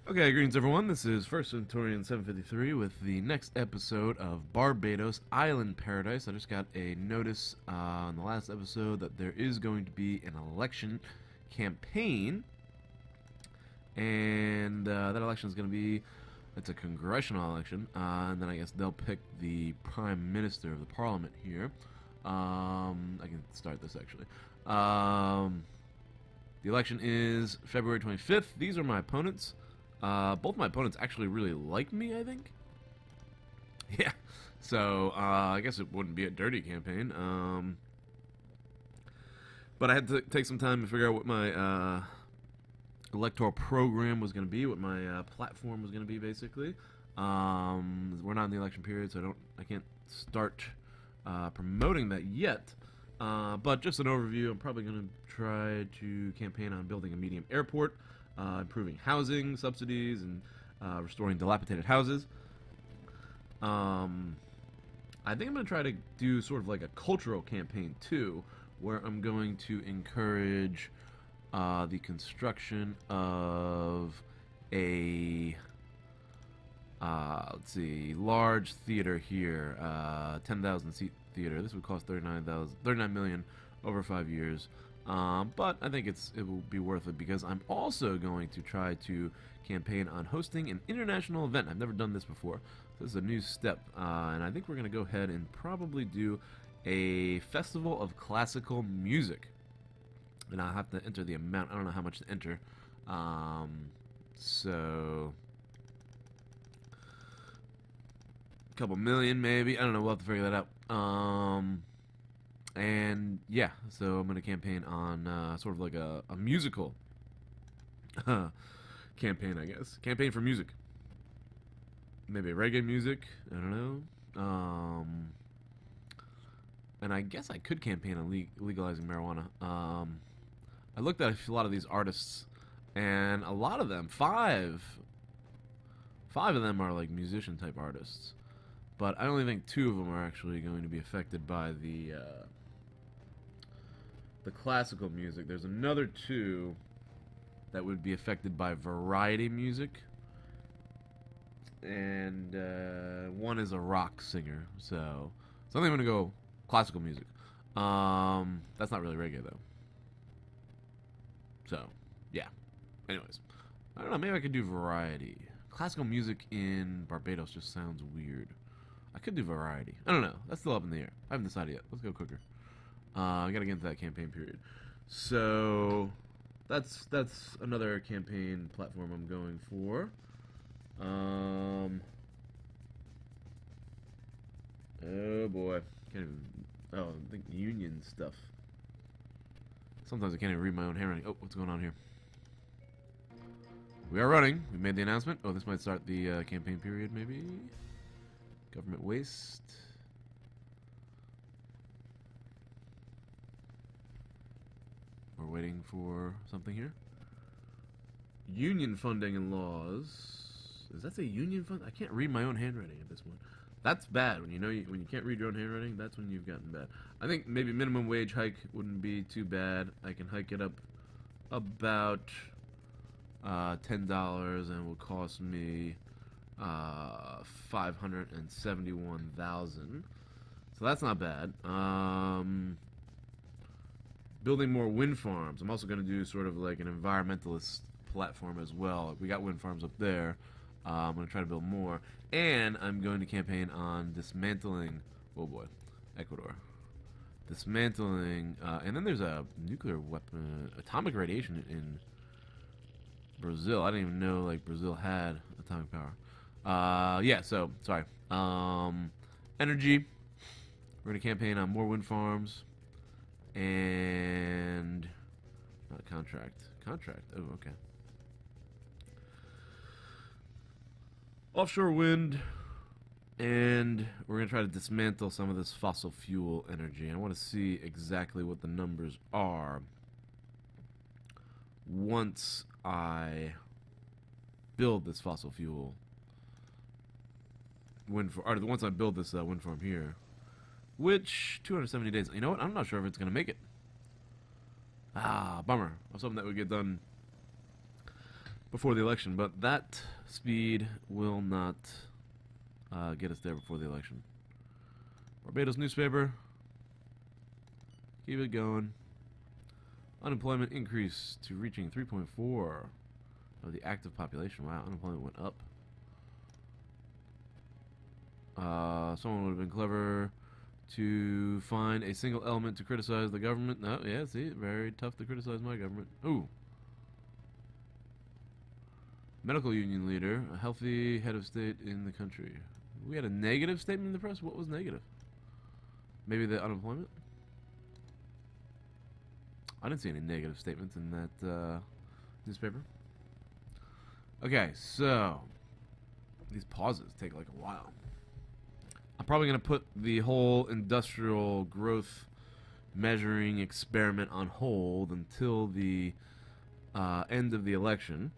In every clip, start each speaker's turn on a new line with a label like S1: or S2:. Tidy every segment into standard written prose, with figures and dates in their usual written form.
S1: Okay, greetings everyone. This is First Centurion 753 with the next episode of Barbados Island Paradise. I just got a notice in the last episode that there is going to be an election campaign, and that election is going to be, it's a congressional election, and then I guess they'll pick the prime minister of the parliament here. I can start this actually. The election is February 25th. These are my opponents. Both my opponents actually really like me, I think. Yeah, so I guess it wouldn't be a dirty campaign. But I had to take some time to figure out what my electoral program was going to be, what my platform was going to be, basically. We're not in the election period, so I can't start promoting that yet. But just an overview, I'm probably going to try to campaign on building a medium airport, improving housing subsidies, and restoring dilapidated houses. I think I'm going to try to do sort of like a cultural campaign too, where I'm going to encourage the construction of a let's see, large theater here, 10,000 seat theater. This would cost $39 million over 5 years. But I think it will be worth it because I'm also going to try to campaign on hosting an international event. I've never done this before. This is a new step, and I think we're going to go ahead and probably do a festival of classical music. And I'll have to enter the amount. I don't know how much to enter. So a couple million maybe. I don't know. We'll have to figure that out. And yeah, so I'm going to campaign on sort of like a musical campaign, I guess. Campaign for music. Maybe reggae music. I don't know. And I guess I could campaign on legalizing marijuana. I looked at a lot of these artists, and a lot of them, five of them are like musician type artists. But I only think 2 of them are actually going to be affected by the classical music. There's another 2 that would be affected by variety music, and 1 is a rock singer. So I think I'm gonna go classical music. That's not really reggae though. So yeah. Anyways, I don't know. Maybe I could do variety. Classical music in Barbados just sounds weird. I could do variety. I don't know. That's still up in the air. I haven't decided yet. Let's go quicker. I gotta get into that campaign period. So that's another campaign platform I'm going for. Oh boy, can't even. Oh, I think union stuff. Sometimes I can't even read my own handwriting. Oh, what's going on here? We are running. We made the announcement. Oh, this might start the campaign period, maybe. Government waste. We're waiting for something here. Union funding and laws. Does that say union fund? I can't read my own handwriting at this one. That's bad. When when you can't read your own handwriting, that's when you've gotten bad. I think maybe minimum wage hike wouldn't be too bad. I can hike it up about $10 and will cost me 571,000. So that's not bad. Building more wind farms. I'm also going to do sort of like an environmentalist platform as well. We got wind farms up there. I'm going to try to build more. And I'm going to campaign on dismantling, oh boy, Ecuador. Dismantling, and then there's a nuclear weapon, atomic radiation in Brazil. I didn't even know like Brazil had atomic power. Yeah, so, sorry. Energy. We're going to campaign on more wind farms. And not contract. Oh, okay. Offshore wind, and we're gonna try to dismantle some of this fossil fuel energy. I want to see exactly what the numbers are once I build this fossil fuel wind farm. Or once I build this wind farm here. Which, 270 days. You know what? I'm not sure if it's going to make it. Ah, bummer. I was hoping that would get done before the election, but that speed will not get us there before the election. Barbados newspaper. Keep it going. Unemployment increased to reaching 3.4 of the active population. Wow, unemployment went up. Someone would have been clever to find a single element to criticize the government. No, yeah, see, very tough to criticize my government. Ooh. Medical union leader, a healthy head of state in the country. We had a negative statement in the press? What was negative? Maybe the unemployment? I didn't see any negative statements in that newspaper. Okay, so these pauses take like a while. I'm probably going to put the whole industrial growth measuring experiment on hold until the end of the election,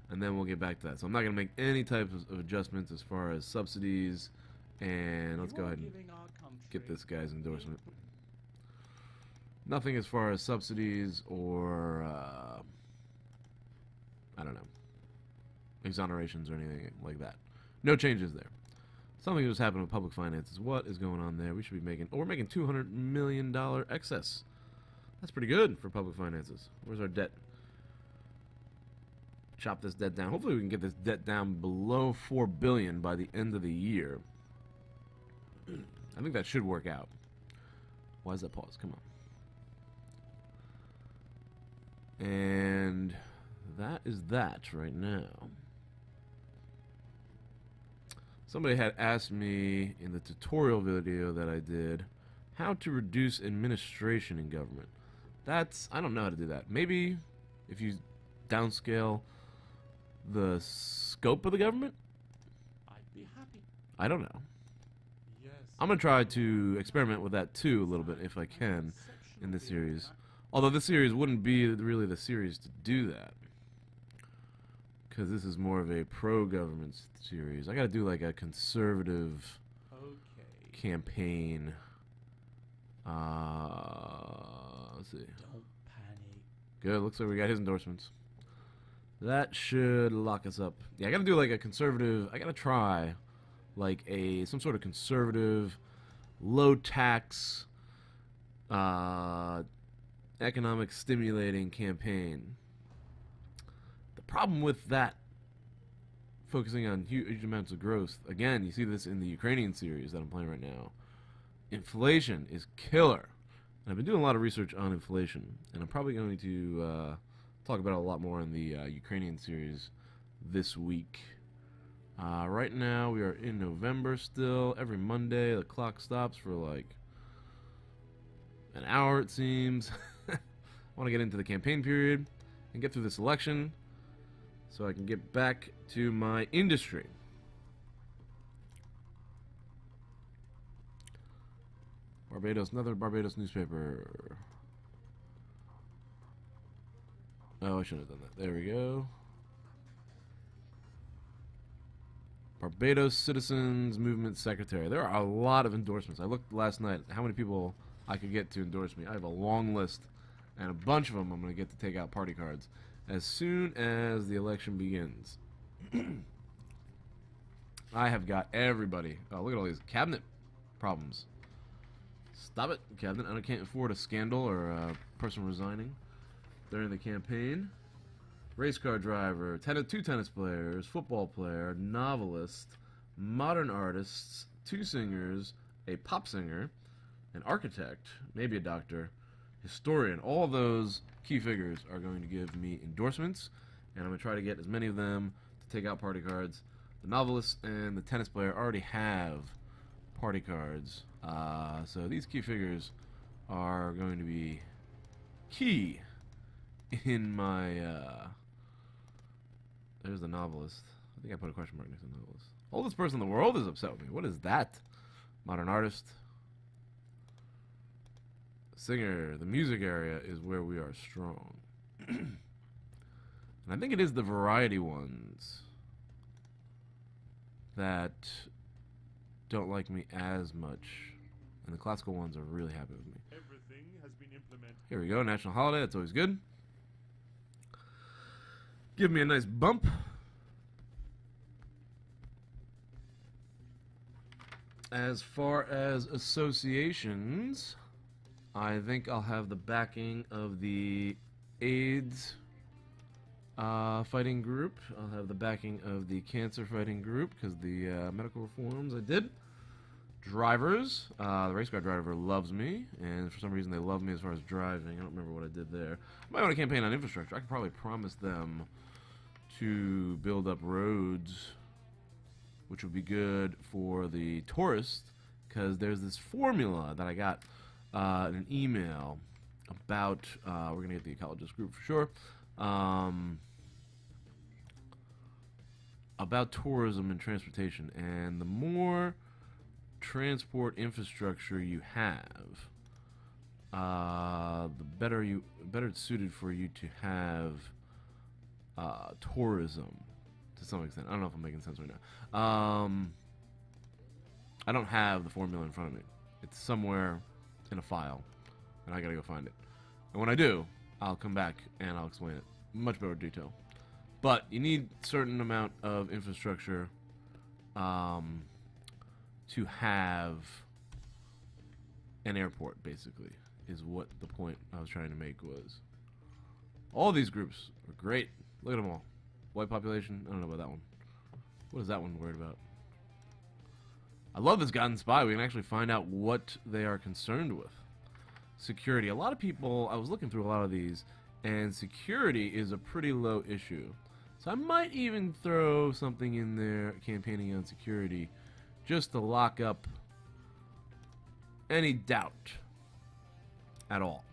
S1: and then we'll get back to that. So I'm not going to make any type of adjustments as far as subsidies, and let's go ahead and get this guy's endorsement. Nothing as far as subsidies or, I don't know, exonerations or anything like that. No changes there. Something just happened with public finances. What is going on there? We should be making, we're making $200 million excess. That's pretty good for public finances. Where's our debt? Chop this debt down. Hopefully we can get this debt down below $4 billion by the end of the year. I think that should work out. Why is that pause? Come on. And that is that right now. Somebody had asked me in the tutorial video that I did how to reduce administration in government. I don't know how to do that. Maybe if you downscale the scope of the government?
S2: I'd be happy.
S1: I don't know.
S2: Yes.
S1: I'm going to try to experiment with that too a little bit if I can in this series. Although this series wouldn't be really the series to do that, because this is more of a pro-government series. I gotta do like a conservative campaign. Let's see.
S2: Don't panic.
S1: Good, looks like we got his endorsements. That should lock us up. Yeah, I gotta do like a conservative, I gotta try like some sort of conservative, low tax, economic stimulating campaign. Problem with that, focusing on huge amounts of growth, again, you see this in the Ukrainian series that I'm playing right now. Inflation is killer. And I've been doing a lot of research on inflation, and I'm probably going to talk about it a lot more in the Ukrainian series this week. Right now, we are in November still. Every Monday, the clock stops for like an hour, it seems. I want to get into the campaign period and get through this election, so I can get back to my industry. Barbados, another Barbados newspaper. Oh, I shouldn't have done that. There we go. Barbados Citizens Movement Secretary. There are a lot of endorsements. I looked last night at how many people I could get to endorse me. I have a long list, and a bunch of them I'm going to get to take out party cards as soon as the election begins. I have got everybody. Oh, look at all these cabinet problems. Stop it, cabinet. I can't afford a scandal or a person resigning during the campaign. Race car driver, two tennis players, football player, novelist, modern artists, 2 singers, a pop singer, an architect, maybe a doctor, historian. All those key figures are going to give me endorsements, and I'm going to try to get as many of them to take out party cards. The novelist and the tennis player already have party cards, so these key figures are going to be key in my, there's the novelist. I think I put a question mark next to the novelist. Oldest person in the world is upset with me. What is that? Modern artist. Singer, the music area is where we are strong. And I think it is the variety ones that don't like me as much. And the classical ones are really happy with me.
S2: Everything has been implemented.
S1: Here we go, national holiday, that's always good. give me a nice bump. As far as associations, I think I'll have the backing of the AIDS fighting group. I'll have the backing of the cancer fighting group because the medical reforms I did. Drivers. The race car driver loves me, and for some reason they love me as far as driving. I don't remember what I did there. I might want to campaign on infrastructure. I could probably promise them to build up roads, which would be good for the tourists, because there's this formula that I got in an email about, we're going to get the ecologist group for sure, about tourism and transportation. And the more transport infrastructure you have, the better it's suited for you to have tourism to some extent. I don't know if I'm making sense right now. I don't have the formula in front of me. It's somewhere in a file, and I gotta go find it. And when I do, I'll come back and I'll explain it in much better detail. But you need a certain amount of infrastructure to have an airport, basically, is what the point I was trying to make was. All these groups are great. Look at them all. White population, I don't know about that one. What is that one worried about? I love this Gotten Spy. We can actually find out what they are concerned with. Security. A lot of people, I was looking through a lot of these, and security is a pretty low issue. So I might even throw something in there campaigning on security just to lock up any doubt at all.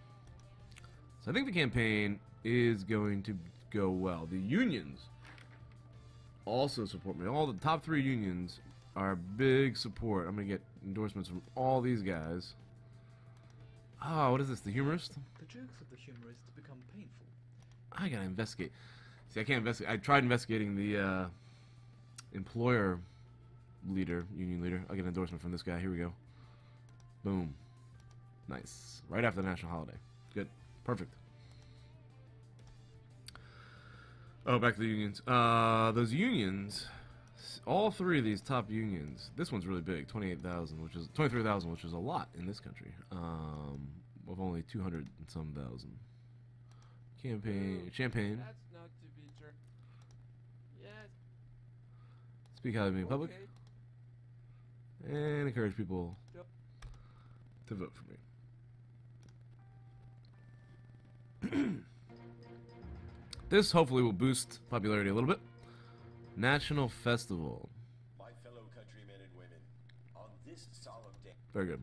S1: So I think the campaign is going to go well. The unions also support me. All the top 3 unions are big support. I'm going to get endorsements from all these guys. Oh, what is this? The humorist?
S2: The jokes of the humorist become painful.
S1: I gotta investigate. See, I can't investigate. I tried investigating the employer leader, union leader. I'll get an endorsement from this guy. Here we go. Boom. Nice. Right after the national holiday. Good. Perfect. Oh, back to the unions. Those unions, all 3 of these top unions. This one's really big, 28,000, which is 23,000, which is a lot in this country. With only 200 and some thousand. Champagne.
S3: That's not to be sure. Yes.
S1: Speak highly of me in public.
S3: Okay.
S1: And encourage people
S3: Yep.
S1: to vote for me. This hopefully will boost popularity a little bit. National Festival.
S4: My fellow countrymen and women, on this solemn day.
S1: Very good.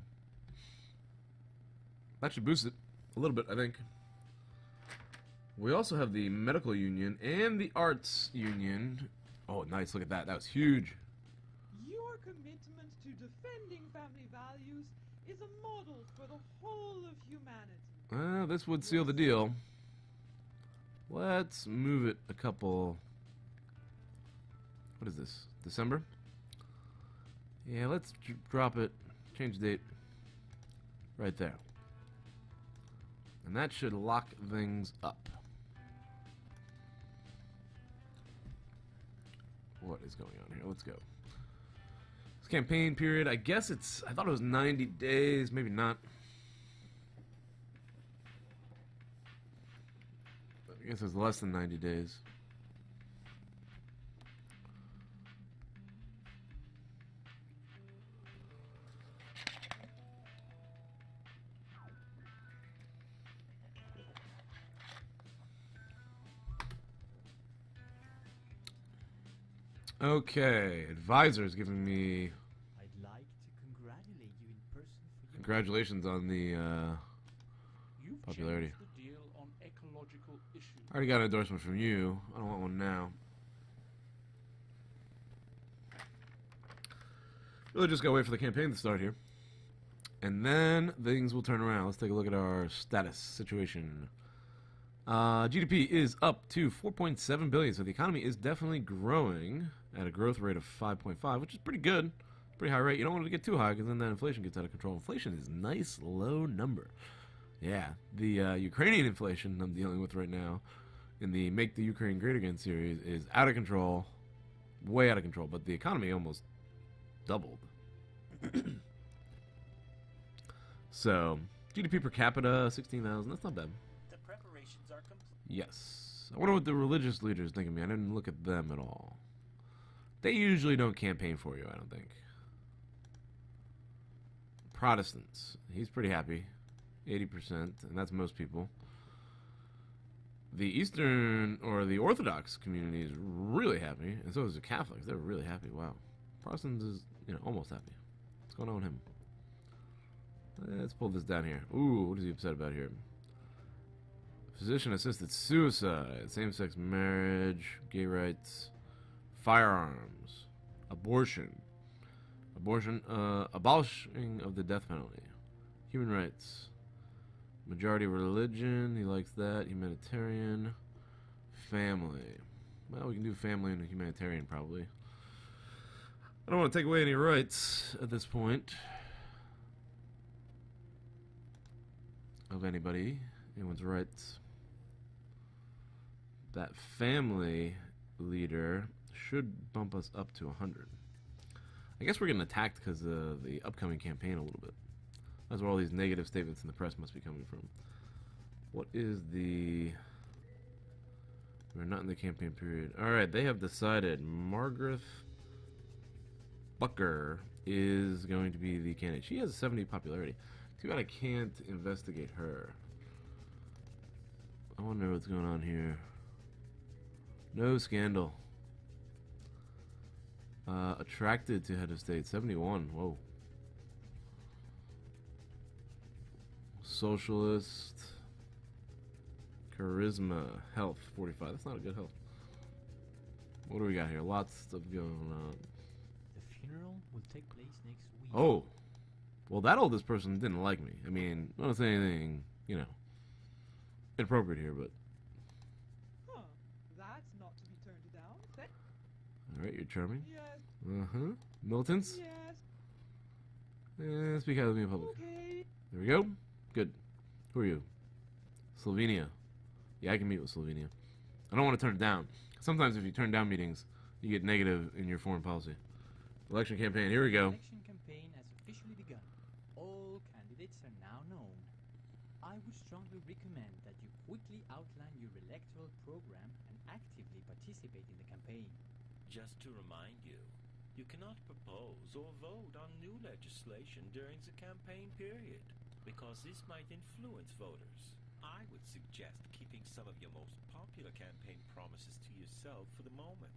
S1: That should boost it a little bit, I think. We also have the medical union and the arts union. Oh, nice. Look at that. That was huge.
S5: Your commitment to defending family values is a model for the whole of humanity.
S1: Well, this would seal the deal. Let's move it a couple... What is this? December? Yeah, let's drop it. Change date. Right there. And that should lock things up. What is going on here? Let's go. This campaign period, I guess it's... I thought it was 90 days. Maybe not. I guess it's less than 90 days. Okay, advisor's giving me
S2: I'd like to congratulate you in person for your
S1: congratulations on the
S3: You've
S1: popularity.
S3: changed the deal on ecological issues.
S1: I already got an endorsement from you. I don't want one now. Really just gotta wait for the campaign to start here. And then things will turn around. Let's take a look at our status situation. GDP is up to 4.7 billion, so the economy is definitely growing at a growth rate of 5.5, which is pretty good. Pretty high rate. You don't want it to get too high because then that inflation gets out of control. Inflation is a nice low number. Yeah, the Ukrainian inflation I'm dealing with right now in the Make the Ukraine Great Again series is out of control, way out of control, but the economy almost doubled. So, GDP per capita, 16,000, that's not bad.
S4: The preparations are complete.
S1: Yes. I wonder what the religious leaders think of me. I didn't look at them at all. They usually don't campaign for you, I don't think. Protestants. He's pretty happy. 80%, and that's most people. The Eastern, or the Orthodox community is really happy, and so is the Catholics. They're really happy. Wow. Protestants is, almost happy. What's going on with him? Let's pull this down here. Ooh, what is he upset about here? Physician-assisted suicide, same-sex marriage, gay rights, firearms, abortion, abolishing of the death penalty, human rights, majority religion, he likes that, humanitarian, family. Well, we can do family and humanitarian probably. I don't want to take away any rights at this point of anyone's rights. That family leader should bump us up to 100. I guess we're getting attacked because of the upcoming campaign a little bit. That's where all these negative statements in the press must be coming from. What is the... We're not in the campaign period. Alright, they have decided Margaret Bucker is going to be the candidate. She has 70 popularity. Too bad I can't investigate her. I wonder what's going on here. No scandal. Attracted to head of state, 71. Whoa. Socialist. Charisma. Health, 45. That's not a good health. What do we got here? Lots of stuff going on.
S2: The funeral will take place next week.
S1: Oh. Well, that oldest person didn't like me. I mean, I don't say anything, inappropriate here, but...
S5: Huh. That's not to be turned down.
S1: Alright, you're charming.
S5: Yes.
S1: Uh-huh. Militants?
S5: Yes.
S1: Speak out of me in public.
S5: Okay.
S1: There we go. Good. Who are you? Slovenia. Yeah, I can meet with Slovenia. I don't want to turn it down. Sometimes if you turn down meetings, you get negative in your foreign policy. Election campaign. Here we go.
S2: Election campaign has officially begun. All candidates are now known. I would strongly recommend that you quickly outline your electoral program and actively participate in the campaign.
S4: Just to remind you, you cannot propose or vote on new legislation during the campaign period, because this might influence voters. I would suggest keeping some of your most popular campaign promises to yourself for the moment.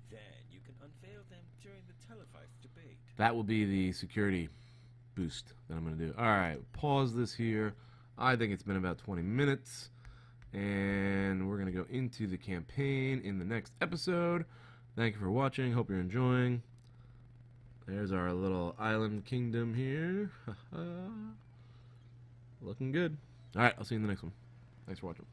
S4: Then you can unveil them during the televised debate.
S1: That will be the security boost that I'm going to do. Alright, pause this here. I think it's been about 20 minutes. And we're going to go into the campaign in the next episode. Thank you for watching. Hope you're enjoying. There's our little island kingdom here. Looking good. Alright, I'll see you in the next one. Thanks for watching.